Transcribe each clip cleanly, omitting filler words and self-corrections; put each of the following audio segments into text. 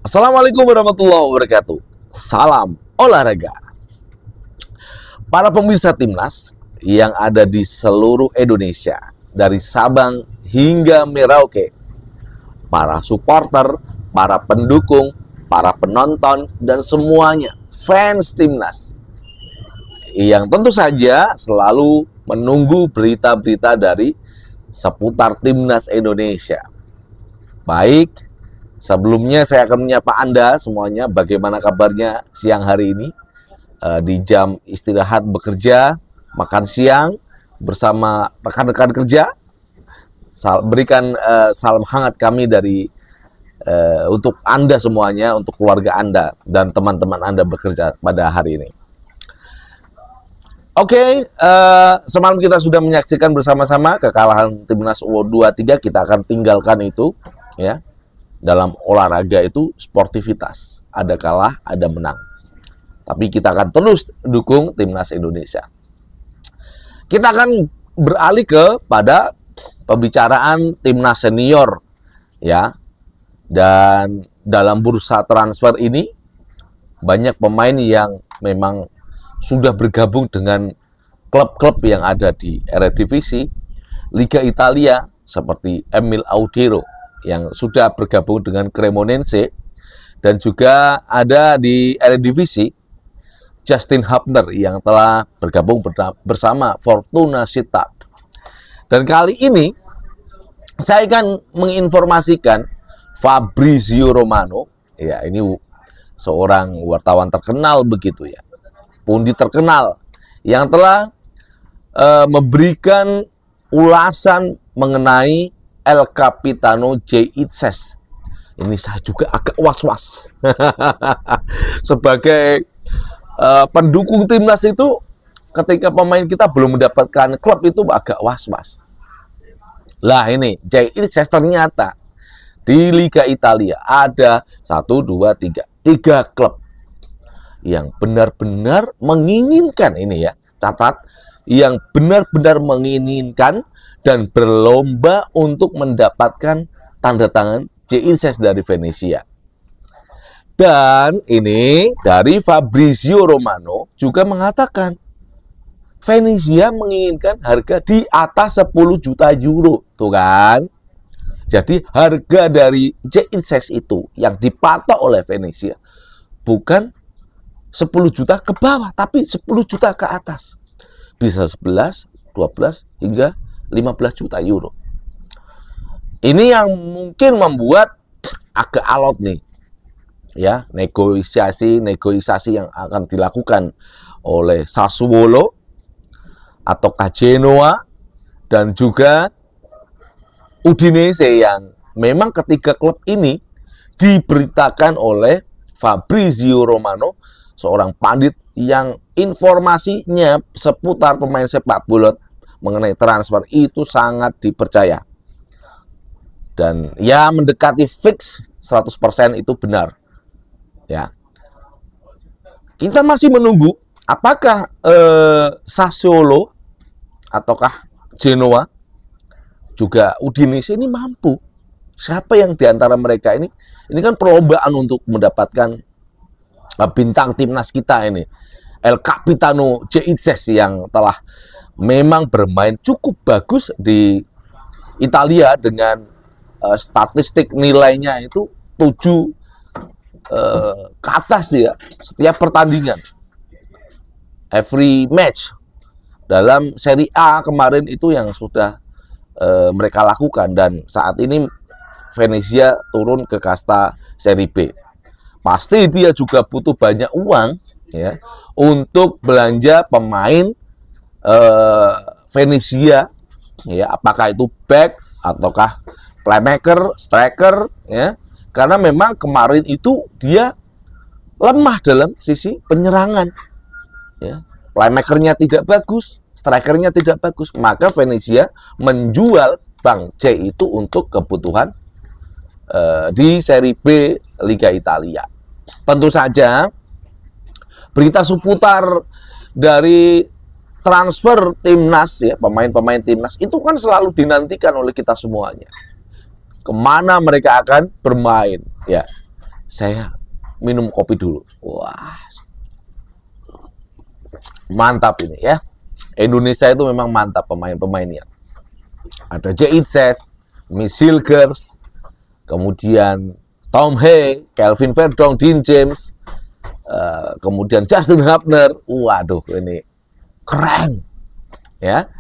Assalamualaikum warahmatullahi wabarakatuh. Salam olahraga. Para pemirsa timnas yang ada di seluruh Indonesia, dari Sabang hingga Merauke, para supporter, para pendukung, para penonton, dan semuanya fans timnas yang tentu saja selalu menunggu berita-berita dari seputar timnas Indonesia. Baik, sebelumnya saya akan menyapa Anda semuanya, bagaimana kabarnya siang hari ini, di jam istirahat bekerja, makan siang bersama rekan-rekan kerja. Berikan salam hangat kami dari untuk Anda semuanya, untuk keluarga Anda dan teman-teman Anda bekerja pada hari ini. Oke, semalam kita sudah menyaksikan bersama-sama kekalahan timnas U23, kita akan tinggalkan itu, ya. Dalam olahraga itu sportivitas, ada kalah, ada menang. Tapi kita akan terus dukung timnas Indonesia. Kita akan beralih pada pembicaraan timnas senior, ya. Dan dalam bursa transfer ini banyak pemain yang memang sudah bergabung dengan klub-klub yang ada di Eredivisie, Liga Italia, seperti Emil Audero yang sudah bergabung dengan Cremonense, dan juga ada di Eredivisie Justin Hubner yang telah bergabung bersama Fortuna Sittard. Dan kali ini saya akan menginformasikan Fabrizio Romano, ya, ini seorang wartawan terkenal begitu, ya, pundit terkenal yang telah memberikan ulasan mengenai El Capitano J.Itses. Ini saya juga agak was-was. Sebagai pendukung timnas itu, ketika pemain kita belum mendapatkan klub itu agak was-was. Lah ini, J.Itses ternyata di Liga Italia ada 1, 2, 3 klub yang benar-benar menginginkan, ini ya, catat, yang benar-benar menginginkan dan berlomba untuk mendapatkan tanda tangan J.Itses dari Venezia. Dan ini dari Fabrizio Romano juga mengatakan Venezia menginginkan harga di atas 10 juta euro, tuh kan. Jadi harga dari J.Itses itu yang dipatok oleh Venezia bukan 10 juta ke bawah, tapi 10 juta ke atas. Bisa 11, 12, hingga 15 juta euro. Ini yang mungkin membuat agak alot nih, ya, negosiasi yang akan dilakukan oleh Sassuolo atau Genoa dan juga Udinese, yang memang ketiga klub ini diberitakan oleh Fabrizio Romano, seorang pandit yang informasinya seputar pemain sepak bola mengenai transfer itu sangat dipercaya. Dan ya mendekati fix 100% itu benar. Ya. Kita masih menunggu apakah Sassuolo ataukah Genoa juga Udinese ini mampu. Siapa yang diantara mereka ini kan perlombaan untuk mendapatkan bintang timnas kita ini, El Capitano J.Itses, yang telah memang bermain cukup bagus di Italia dengan statistik nilainya itu 7 ke atas, ya, setiap pertandingan, every match. Dalam Serie A kemarin itu yang sudah mereka lakukan, dan saat ini Venezia turun ke kasta Serie B. Pasti dia juga butuh banyak uang, ya, untuk belanja pemain Venezia, ya, apakah itu back ataukah playmaker, striker, ya, karena memang kemarin itu dia lemah dalam sisi penyerangan, ya, playmakernya tidak bagus, strikernya tidak bagus, maka Venezia menjual Bang J itu untuk kebutuhan di Serie B Liga Italia. Tentu saja berita seputar dari transfer timnas, ya, pemain-pemain timnas itu kan selalu dinantikan oleh kita semuanya. Kemana mereka akan bermain, ya. Saya minum kopi dulu. Wah, mantap ini ya. Indonesia itu memang mantap pemain-pemainnya. Ada Jay Itzes, Miss Hilgers, kemudian Tom Hay, Kelvin Verdong, Dean James, kemudian Justin Hubner. Waduh, ini keren ya.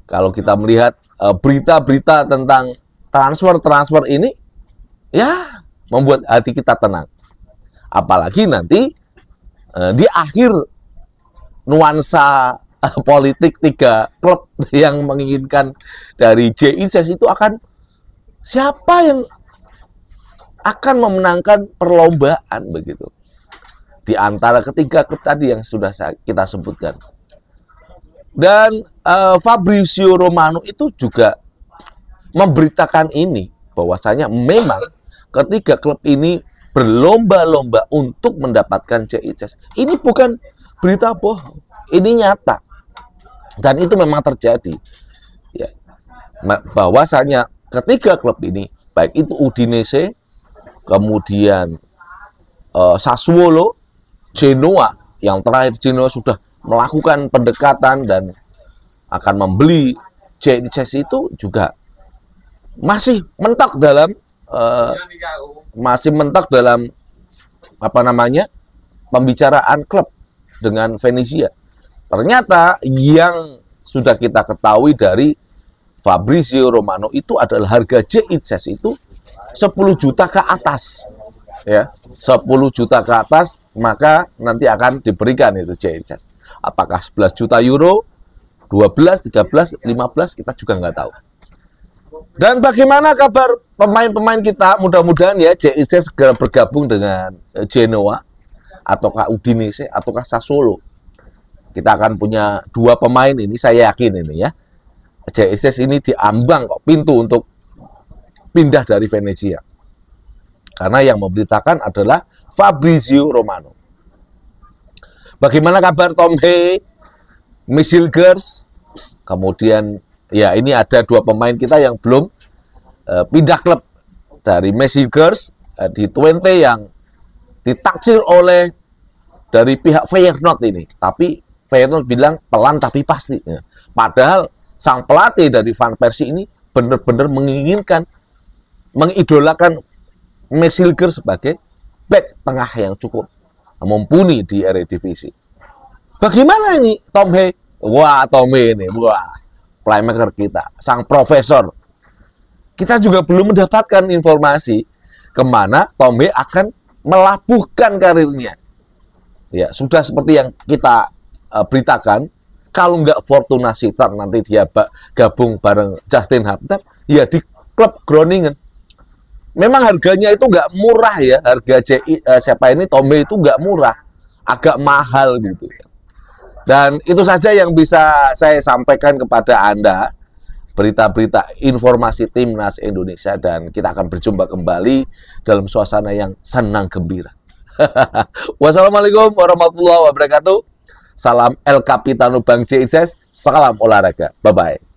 Kalau kita melihat berita-berita tentang transfer ini, ya membuat hati kita tenang. Apalagi nanti di akhir nuansa politik 3 klub yang menginginkan dari JICS itu akan siapa yang akan memenangkan perlombaan begitu. Di antara ketiga klub tadi yang sudah kita sebutkan. Dan Fabrizio Romano itu juga memberitakan ini bahwasanya memang ketiga klub ini berlomba-lomba untuk mendapatkan JICS. Ini bukan berita bohong, ini nyata. Dan itu memang terjadi. Ya. Bahwasanya ketiga klub ini, baik itu Udinese, kemudian Sassuolo, Genoa, yang terakhir Genoa sudah melakukan pendekatan dan akan membeli JICS itu juga masih mentok dalam apa namanya pembicaraan klub dengan Venezia. Ternyata yang sudah kita ketahui dari Fabrizio Romano itu adalah harga JICS itu 10 juta ke atas ya, 10 juta ke atas, maka nanti akan diberikan itu JICS. Apakah 11 juta euro, 12, 13, 15, kita juga nggak tahu. Dan bagaimana kabar pemain-pemain kita? Mudah-mudahan ya JICS segera bergabung dengan Genoa, ataukah Udinese, ataukah Sassuolo. Kita akan punya 2 pemain ini, saya yakin ini ya. JICS ini diambang kok pintu untuk pindah dari Venezia. Karena yang memberitakan adalah Fabrizio Romano. Bagaimana kabar Tom Hay, Miss Hilgers, kemudian ya ini ada 2 pemain kita yang belum pindah klub. Dari Miss Hilgers di Twente yang ditaksir oleh dari pihak Feyenoord ini. Tapi Feyenoord bilang pelan tapi pasti. Ya. Padahal sang pelatih dari Van Persie ini benar-benar menginginkan, mengidolakan Miss Hilgers sebagai back tengah yang cukup mumpuni di Eredivisie. Bagaimana ini Tom Hay? Wah, Tom Hay ini, wah, playmaker kita, sang profesor. Kita juga belum mendapatkan informasi kemana Tom Hay akan melabuhkan karirnya. Ya, sudah seperti yang kita beritakan, kalau nggak Fortuna Sittard nanti dia gabung bareng Justin Hubner, ya di klub Groningen. Memang harganya itu nggak murah ya, harga siapa ini Tom Hay itu nggak murah, agak mahal gitu. Dan itu saja yang bisa saya sampaikan kepada Anda, berita-berita informasi Timnas Indonesia, dan kita akan berjumpa kembali dalam suasana yang senang gembira. Wassalamualaikum warahmatullahi wabarakatuh. Salam El Capitano Bang JICS, salam olahraga. Bye-bye.